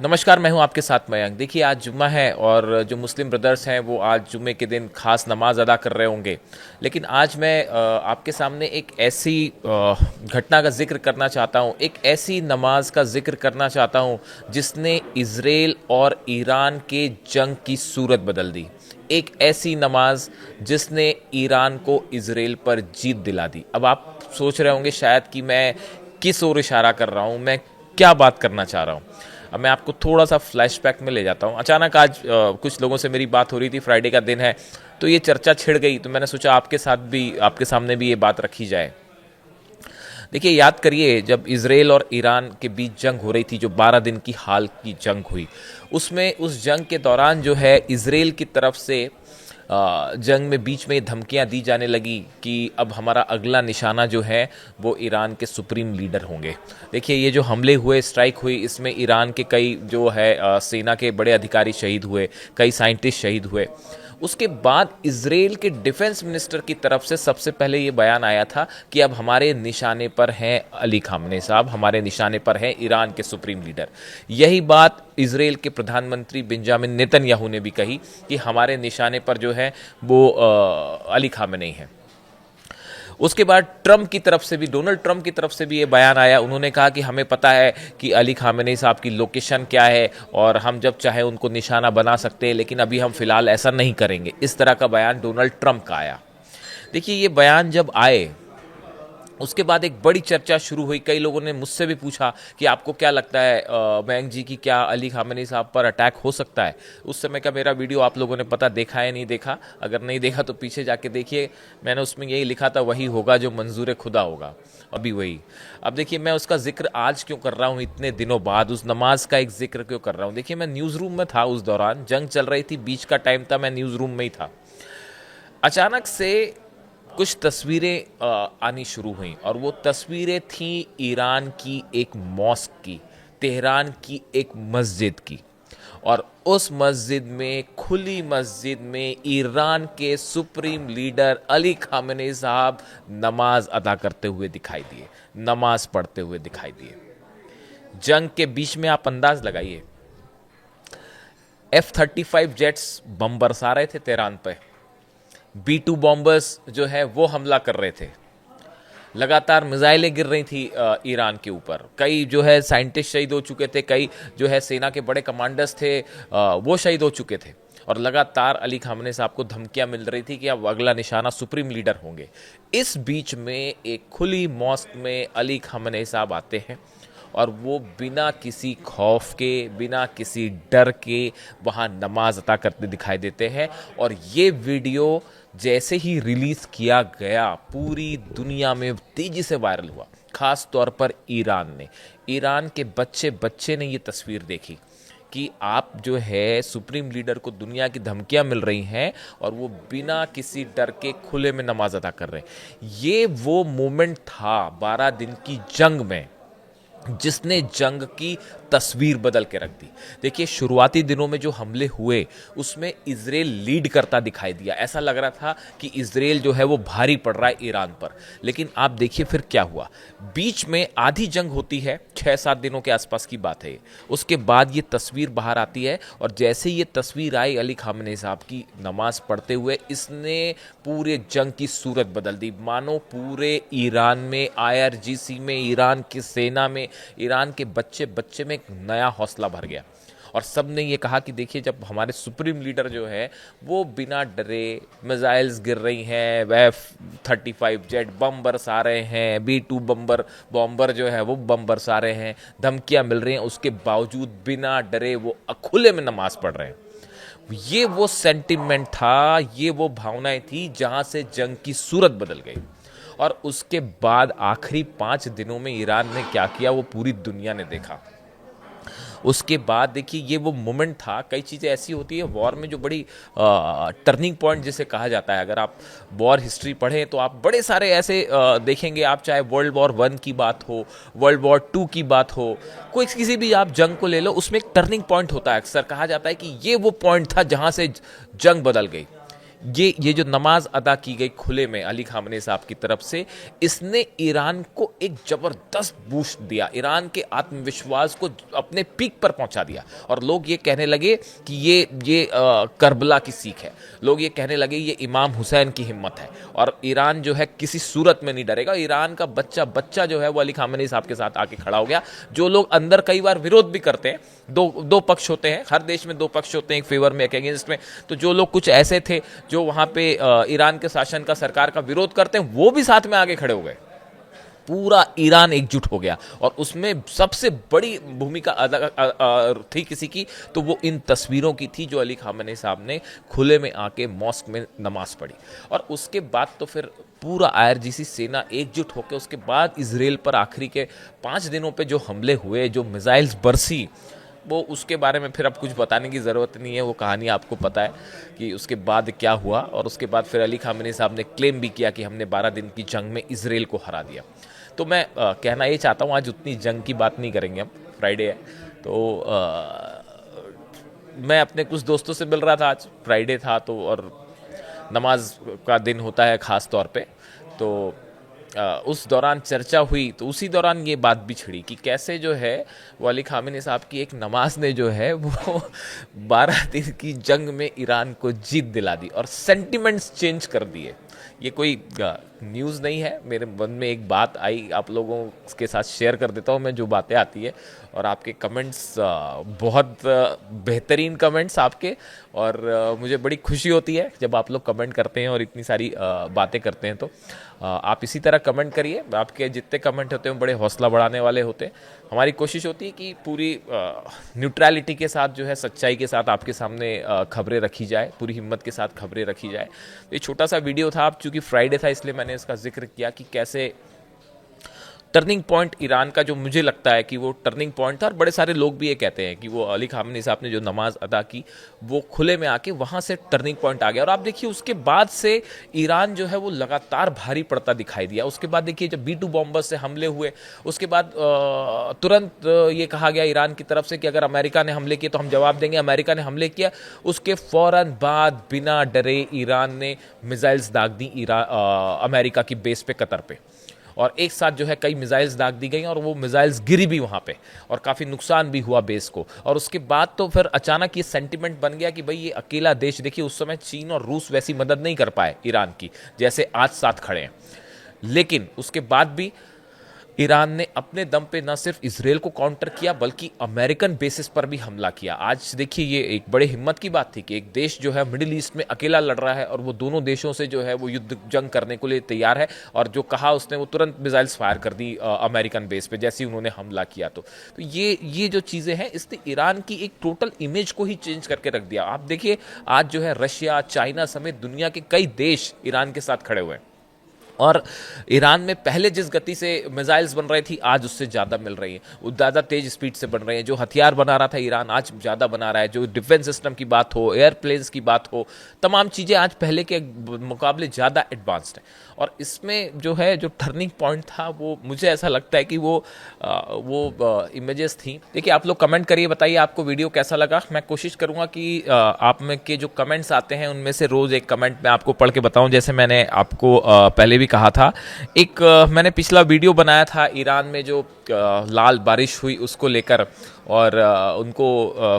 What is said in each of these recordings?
नमस्कार, मैं हूं आपके साथ मयंक। देखिए, आज जुम्मा है और जो मुस्लिम ब्रदर्स हैं वो आज जुम्मे के दिन खास नमाज अदा कर रहे होंगे। लेकिन आज मैं आपके सामने एक ऐसी घटना का जिक्र करना चाहता हूं, एक ऐसी नमाज का जिक्र करना चाहता हूं जिसने इज़राइल और ईरान के जंग की सूरत बदल दी। एक ऐसी नमाज जिसने ईरान को इज़राइल पर जीत दिला दी। अब आप सोच रहे होंगे शायद कि मैं किस ओर इशारा कर रहा हूं, मैं क्या बात करना चाह रहा हूं। अब मैं आपको थोड़ा सा फ्लैशबैक में ले जाता हूँ। अचानक आज कुछ लोगों से मेरी बात हो रही थी, फ्राइडे का दिन है, तो ये चर्चा छिड़ गई, तो मैंने सोचा आपके सामने भी ये बात रखी जाए। देखिए, याद करिए जब इज़राइल और ईरान के बीच जंग हो रही थी, जो 12 दिन की हाल की जंग हुई, उसमें उस जंग के दौरान जो है इज़राइल की तरफ से जंग में बीच में धमकियां दी जाने लगी कि अब हमारा अगला निशाना जो है वो ईरान के सुप्रीम लीडर होंगे। देखिए, ये जो हमले हुए, स्ट्राइक हुई, इसमें ईरान के कई जो है सेना के बड़े अधिकारी शहीद हुए, कई साइंटिस्ट शहीद हुए। उसके बाद इजराइल के डिफेंस मिनिस्टर की तरफ से सबसे पहले ये बयान आया था कि अब हमारे निशाने पर हैं अली खामने साहब, हमारे निशाने पर हैं ईरान के सुप्रीम लीडर। यही बात इजराइल के प्रधानमंत्री बेंजामिन नेतन्याहू ने भी कही कि हमारे निशाने पर जो है वो अली खामने हैं। उसके बाद ट्रंप की तरफ से भी, डोनाल्ड ट्रंप की तरफ से भी ये बयान आया। उन्होंने कहा कि हमें पता है कि अली खामेनी साहब की लोकेशन क्या है और हम जब चाहे उनको निशाना बना सकते हैं, लेकिन अभी हम फिलहाल ऐसा नहीं करेंगे। इस तरह का बयान डोनाल्ड ट्रंप का आया। देखिए, ये बयान जब आए उसके बाद एक बड़ी चर्चा शुरू हुई। कई लोगों ने मुझसे भी पूछा कि आपको क्या लगता है मयंक जी की क्या अली खामेनी साहब पर अटैक हो सकता है। उस समय का मेरा वीडियो आप लोगों ने पता देखा है नहीं देखा, अगर नहीं देखा तो पीछे जाके देखिए। मैंने उसमें यही लिखा था, वही होगा जो मंजूर खुदा होगा। अभी वही। अब देखिए, मैं उसका जिक्र आज क्यों कर रहा हूँ, इतने दिनों बाद उस नमाज का एक जिक्र क्यों कर रहा हूँ। देखिए, मैं न्यूज़ रूम में था, उस दौरान जंग चल रही थी, बीच का टाइम था, मैं न्यूज़ रूम में ही था। अचानक से कुछ तस्वीरें आनी शुरू हुई और वो तस्वीरें थी ईरान की एक मॉस्क की, तेहरान की एक मस्जिद की। और उस मस्जिद में, खुली मस्जिद में, ईरान के सुप्रीम लीडर अली खामेनी साहब नमाज अदा करते हुए दिखाई दिए, नमाज पढ़ते हुए दिखाई दिए। जंग के बीच में आप अंदाज लगाइए, F-35 जेट्स बम बरसा रहे थे तेहरान पे, B-2 बॉम्बर्स जो है वो हमला कर रहे थे, लगातार मिसाइलें गिर रही थी ईरान के ऊपर। कई जो है साइंटिस्ट शहीद हो चुके थे, कई जो है सेना के बड़े कमांडर्स थे वो शहीद हो चुके थे। और लगातार अली खामने साहब को धमकियां मिल रही थी कि अब अगला निशाना सुप्रीम लीडर होंगे। इस बीच में एक खुली मॉस्क में अली खामने साहब आते हैं और वो बिना किसी खौफ के, बिना किसी डर के वहाँ नमाज अता करते दिखाई देते हैं। और ये वीडियो जैसे ही रिलीज किया गया, पूरी दुनिया में तेजी से वायरल हुआ, खास तौर पर ईरान के बच्चे बच्चे ने ये तस्वीर देखी कि आप जो है सुप्रीम लीडर को दुनिया की धमकियां मिल रही हैं और वो बिना किसी डर के खुले में नमाज अदा कर रहे हैं। ये वो मोमेंट था 12 दिन की जंग में जिसने जंग की तस्वीर बदल के रख दी। देखिए, शुरुआती दिनों में जो हमले हुए उसमें इजराइल लीड करता दिखाई दिया, ऐसा लग रहा था कि इजराइल जो है वो भारी पड़ रहा है ईरान पर। लेकिन आप देखिए फिर क्या हुआ। बीच में आधी जंग होती है, 6-7 दिनों के आसपास की बात है। उसके बाद ये तस्वीर बाहर आती है और जैसे ये तस्वीर आई अली खामने साहब की नमाज पढ़ते हुए, इसने पूरे जंग की सूरत बदल दी। मानो पूरे ईरान में, IRGC में, ईरान की सेना में, ईरान के बच्चे बच्चे में एक नया हौसला भर गया। और सब ने ये कहा कि देखिए, जब हमारे सुप्रीम लीडर जो है वो बिना डरे, मिसाइल्स गिर रही हैं, F-35 जेट बम बरसा रहे हैं, B-2 बॉम्बर जो है वो बम बरसा रहे हैं, धमकियां मिल रही हैं, उसके बावजूद बिना डरे वो खुले में नमाज पढ़ रहे हैं। ये वो सेंटिमेंट था, ये वो भावनाएं थी जहां से जंग की सूरत बदल गई। और उसके बाद आखिरी 5 दिनों में ईरान ने क्या किया वो पूरी दुनिया ने देखा। उसके बाद देखिए, ये वो मोमेंट था। कई चीज़ें ऐसी होती है वॉर में जो बड़ी टर्निंग पॉइंट जिसे कहा जाता है। अगर आप वॉर हिस्ट्री पढ़ें तो आप बड़े सारे ऐसे देखेंगे। आप चाहे वर्ल्ड वॉर 1 की बात हो, वर्ल्ड वॉर 2 की बात हो, कोई किसी भी आप जंग को ले लो, उसमें एक टर्निंग पॉइंट होता है। अक्सर कहा जाता है कि ये वो पॉइंट था जहाँ से जंग बदल गई। ये जो नमाज अदा की गई खुले में अली खामनेई साहब की तरफ से, इसने ईरान को एक जबरदस्त बूस्ट दिया, ईरान के आत्मविश्वास को अपने पीक पर पहुंचा दिया। और लोग ये कहने लगे कि ये करबला की सीख है, लोग ये कहने लगे ये इमाम हुसैन की हिम्मत है, और ईरान जो है किसी सूरत में नहीं डरेगा। ईरान का बच्चा बच्चा जो है वो अली खामनेई साहब के साथ आके खड़ा हो गया। जो लोग अंदर कई बार विरोध भी करते हैं, दो पक्ष होते हैं, हर देश में दो पक्ष होते हैं, एक फेवर में एक अगेंस्ट में। तो जो लोग कुछ ऐसे थे जो वहां पे ईरान के शासन का, सरकार का विरोध करते हैं, वो भी साथ में आगे खड़े हो गए। पूरा ईरान एकजुट हो गया, और उसमें सबसे बड़ी भूमिका थी किसी की, तो वो इन तस्वीरों की थी जो अली खामनेई साहब ने खुले में आके मॉस्क में नमाज पढ़ी। और उसके बाद तो फिर पूरा IRGC सेना एकजुट होकर, उसके बाद इजराइल पर आखिरी के 5 दिनों पे जो हमले हुए, जो मिसाइल्स बरसी, वो उसके बारे में फिर अब कुछ बताने की ज़रूरत नहीं है, वो कहानी आपको पता है कि उसके बाद क्या हुआ। और उसके बाद फिर अली खामनेई साहब ने क्लेम भी किया कि हमने 12 दिन की जंग में इजराइल को हरा दिया। तो मैं कहना ये चाहता हूँ, आज उतनी जंग की बात नहीं करेंगे हम, फ्राइडे है तो मैं अपने कुछ दोस्तों से मिल रहा था, आज फ्राइडे था तो, और नमाज का दिन होता है ख़ास तौर पे, तो उस दौरान चर्चा हुई, तो उसी दौरान ये बात भी छिड़ी कि कैसे जो है वो अली खामनेई साहब की एक नमाज ने जो है वो 12 दिन की जंग में ईरान को जीत दिला दी और सेंटिमेंट्स चेंज कर दिए। ये कोई न्यूज़ नहीं है, मेरे मन में एक बात आई, आप लोगों के साथ शेयर कर देता हूँ मैं, जो बातें आती है। और आपके कमेंट्स बहुत बेहतरीन कमेंट्स आपके, और मुझे बड़ी खुशी होती है जब आप लोग कमेंट करते हैं और इतनी सारी बातें करते हैं। तो आप इसी तरह कमेंट करिए, आपके जितने कमेंट होते हैं बड़े हौसला बढ़ाने वाले होते हैं। हमारी कोशिश होती है कि पूरी न्यूट्रलिटी के साथ, जो है सच्चाई के साथ आपके सामने खबरें रखी जाए, पूरी हिम्मत के साथ खबरें रखी जाए। तो ये छोटा सा वीडियो था, अब चूंकि फ्राइडे था इसलिए मैंने इसका जिक्र किया कि कैसे टर्निंग पॉइंट ईरान का, जो मुझे लगता है कि वो टर्निंग पॉइंट था, और बड़े सारे लोग भी ये कहते हैं कि वो अली खामनेई साहब ने जो नमाज अदा की वो खुले में आके वहाँ से टर्निंग पॉइंट आ गया। और आप देखिए उसके बाद से ईरान जो है वो लगातार भारी पड़ता दिखाई दिया। उसके बाद देखिए जब B-2 बॉम्बर से हमले हुए, उसके बाद तुरंत ये कहा गया ईरान की तरफ से कि अगर अमेरिका ने हमले किए तो हम जवाब देंगे। अमेरिका ने हमले किया, उसके फ़ौरन बाद बिना डरे ईरान ने मिसाइल्स दाग दी अमेरिका की बेस पे, कतर पे, और एक साथ जो है कई मिसाइल्स दाग दी गई और वो मिसाइल्स गिरी भी वहाँ पे, और काफ़ी नुकसान भी हुआ बेस को। और उसके बाद तो फिर अचानक ये सेंटिमेंट बन गया कि भाई ये अकेला देश, देखिए उस समय चीन और रूस वैसी मदद नहीं कर पाए ईरान की जैसे आज साथ खड़े हैं, लेकिन उसके बाद भी ईरान ने अपने दम पे न सिर्फ इजराइल को काउंटर किया बल्कि अमेरिकन बेसिस पर भी हमला किया। आज देखिए ये एक बड़े हिम्मत की बात थी कि एक देश जो है मिडिल ईस्ट में अकेला लड़ रहा है और वो दोनों देशों से जो है वो युद्ध जंग करने को लिए तैयार है, और जो कहा उसने वो तुरंत मिसाइल्स फायर कर दी अमेरिकन बेस पे जैसे ही उन्होंने हमला किया। तो ये जो चीज़ें हैं इसने ईरान की एक टोटल इमेज को ही चेंज करके रख दिया। आप देखिए आज जो है रशिया, चाइना समेत दुनिया के कई देश ईरान के साथ खड़े हुए हैं, और ईरान में पहले जिस गति से मिसाइल्स बन रही थी आज उससे ज़्यादा मिल रही हैं, वो ज़्यादा तेज स्पीड से बन रही हैं। जो हथियार बना रहा था ईरान आज ज़्यादा बना रहा है। जो डिफेंस सिस्टम की बात हो, एयरप्लेन्स की बात हो, तमाम चीज़ें आज पहले के मुकाबले ज़्यादा एडवांस्ड हैं। और इसमें जो है जो टर्निंग पॉइंट था वो मुझे ऐसा लगता है कि वो इमेजेस थी। देखिए आप लोग कमेंट करिए, बताइए आपको वीडियो कैसा लगा। मैं कोशिश करूँगा कि आप में के जो कमेंट्स आते हैं उनमें से रोज़ एक कमेंट मैं आपको पढ़ के बताऊँ। जैसे मैंने आपको पहले भी कहा था, एक मैंने पिछला वीडियो बनाया था ईरान में जो लाल बारिश हुई उसको लेकर, और उनको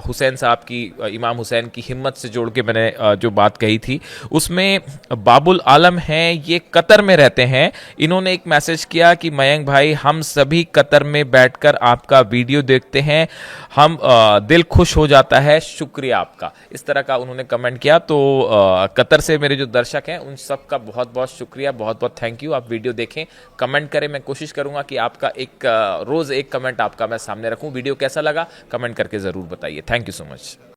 हुसैन साहब की, इमाम हुसैन की हिम्मत से जोड़ के मैंने जो बात कही थी, उसमें बाबुल आलम हैं, ये कतर में रहते हैं। इन्होंने एक मैसेज किया कि मयंक भाई हम सभी कतर में बैठकर आपका वीडियो देखते हैं, हम दिल खुश हो जाता है, शुक्रिया आपका। इस तरह का उन्होंने कमेंट किया। तो कतर से मेरे जो दर्शक हैं उन सब का बहुत बहुत शुक्रिया, बहुत बहुत थैंक यू। आप वीडियो देखें, कमेंट करें, मैं कोशिश करूंगा कि आपका एक रोज़ एक कमेंट आपका मैं सामने रखूं। वीडियो कैसा लगा कमेंट करके ज़रूर बताइए। Thank you so much.